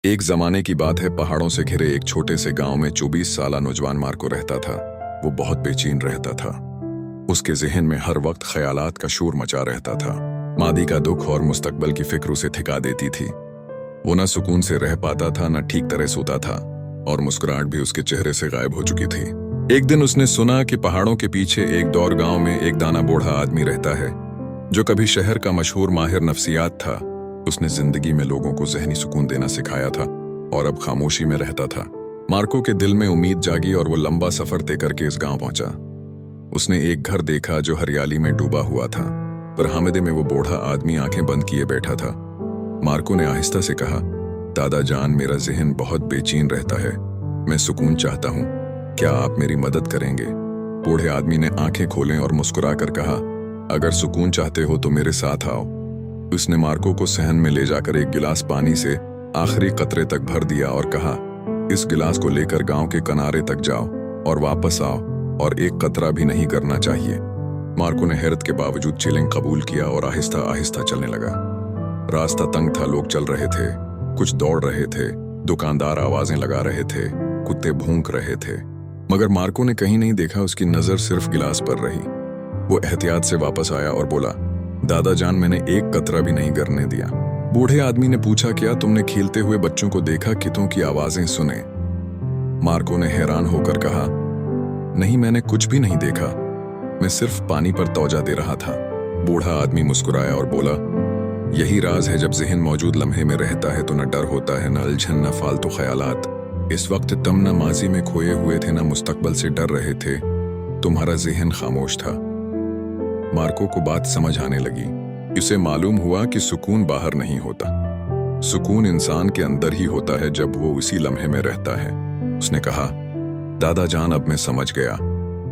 एक जमाने की बात है, पहाड़ों से घिरे एक छोटे से गांव में 24 साला नौजवान मार्को रहता था। वो बहुत बेचैन रहता था। उसके जहन में हर वक्त ख्यालात का शोर मचा रहता था। मादी का दुख और मुस्तकबल की फिक्र उसे थिका देती थी। वो न सुकून से रह पाता था, न ठीक तरह सोता था, और मुस्कुराहट भी उसके चेहरे से गायब हो चुकी थी। एक दिन उसने सुना कि पहाड़ों के पीछे एक दौर गांव में एक दाना बूढ़ा आदमी रहता है, जो कभी शहर का मशहूर माहिर नफ्सियात था। उसने जिंदगी में लोगों को ज़हनी सुकून देना सिखाया था और अब खामोशी में रहता था। मार्को के दिल में उम्मीद जागी और वो लंबा सफर तय करके इस गांव पहुंचा। उसने एक घर देखा जो हरियाली में डूबा हुआ था, पर हामिदे में वो बूढ़ा आदमी आंखें बंद किए बैठा था। मार्को ने आहिस्ता से कहा, दादा जान, मेरा जहन बहुत बेचैन रहता है, मैं सुकून चाहता हूँ, क्या आप मेरी मदद करेंगे? बूढ़े आदमी ने आंखें खोलें और मुस्कुरा कर कहा, अगर सुकून चाहते हो तो मेरे साथ आओ। उसने मार्को को सहन में ले जाकर एक गिलास पानी से आखिरी कतरे तक भर दिया और कहा, इस गिलास को लेकर गांव के किनारे तक जाओ और वापस आओ, और एक कतरा भी नहीं करना चाहिए। मार्को ने हैरत के बावजूद चैलेंज कबूल किया और आहिस्ता आहिस्ता चलने लगा। रास्ता तंग था, लोग चल रहे थे, कुछ दौड़ रहे थे, दुकानदार आवाजें लगा रहे थे, कुत्ते भौंक रहे थे, मगर मार्को ने कहीं नहीं देखा। उसकी नजर सिर्फ गिलास पर रही। वो एहतियात से वापस आया और बोला, दादा जान, मैंने एक कतरा भी नहीं गिरने दिया। बूढ़े आदमी ने पूछा, क्या तुमने खेलते हुए बच्चों को देखा, कितों की आवाजें सुने? मार्को ने हैरान होकर कहा, नहीं, मैंने कुछ भी नहीं देखा, मैं सिर्फ पानी पर तौजा दे रहा था। बूढ़ा आदमी मुस्कुराया और बोला, यही राज है, जब जहन मौजूद लम्हे में रहता है तो न डर होता है, न उलझन, न फालतू ख्यालात। इस वक्त तुम न माजी में खोए हुए थे, न मुस्तकबल से डर रहे थे, तुम्हारा जहन खामोश था। मार्को को बात समझ आने लगी। उसे मालूम हुआ कि सुकून बाहर नहीं होता, सुकून इंसान के अंदर ही होता है, जब वो उसी लम्हे में रहता है। उसने कहा, दादा जान, अब मैं समझ गया,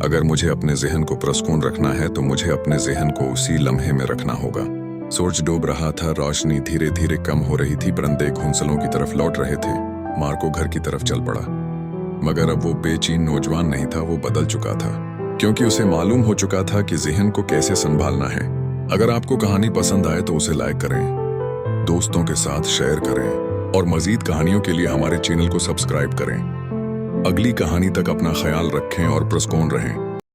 अगर मुझे अपने जहन को पुरस्कून रखना है तो मुझे अपने जहन को उसी लम्हे में रखना होगा। सूरज डूब रहा था, रोशनी धीरे धीरे कम हो रही थी, परिंदे घोंसलों की तरफ लौट रहे थे। मार्को घर की तरफ चल पड़ा, मगर अब वो बेचैन नौजवान नहीं था, वो बदल चुका था, क्योंकि उसे मालूम हो चुका था कि जहन को कैसे संभालना है। अगर आपको कहानी पसंद आए तो उसे लाइक करें, दोस्तों के साथ शेयर करें, और मजीद कहानियों के लिए हमारे चैनल को सब्सक्राइब करें। अगली कहानी तक अपना ख्याल रखें और पुरस्कून रहें।